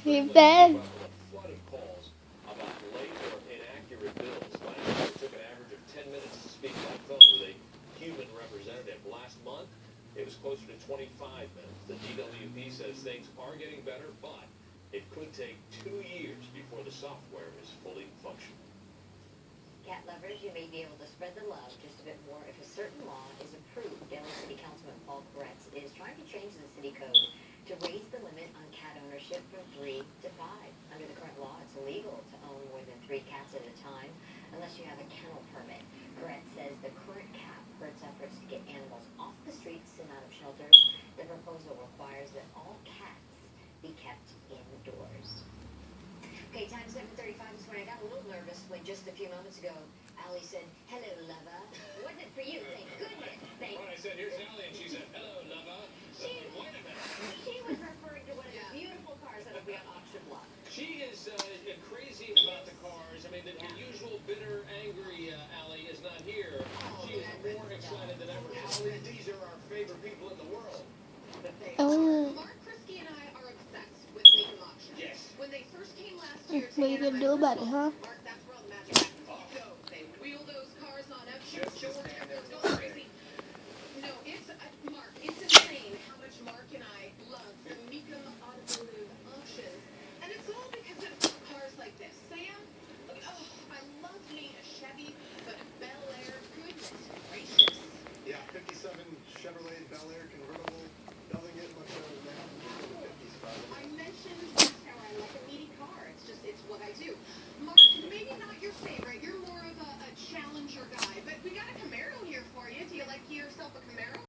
He said. Flood of calls about late or inaccurate bills. Last year, it took an average of 10 minutes to speak by phone with a human representative. Last month, it was closer to 25 minutes. The DWP says things are getting better, but it could take 2 years before the software is fully functional. Cat lovers, you may be able to spread the love just a bit more if a certain law is approved. Daly City Councilman Paul Koretz is trying to change the city code to raise the limit on cat ownership from 3 to 5. Under the current law, it's illegal to own more than 3 cats at a time unless you have a kennel permit. Koretz says the current cap hurts efforts to get animals off the streets and out of shelters. The proposal requires that all cats be kept indoors. Okay, time 7:35 this morning. I got a little nervous when just a few moments ago, Allie said, "Hello, lover." Wasn't it for you? Thank goodness. Thank When I said, "Here's Allie," and she said, "Hello, lover." She, Wait a minute. she was referring to one of the beautiful cars that will be on auction block. She is crazy about the cars. I mean, the usual bitter, angry Allie is not here. She is more excited than ever. Allie, these are our favorite people in the world. Oh, Mark Krisky and I are obsessed with Lincoln auctions. Yes. When they first came last year to what are you gonna do about it, huh? Mark, that's where all the magic happens. So they wheel those cars on up to Just as Georgia.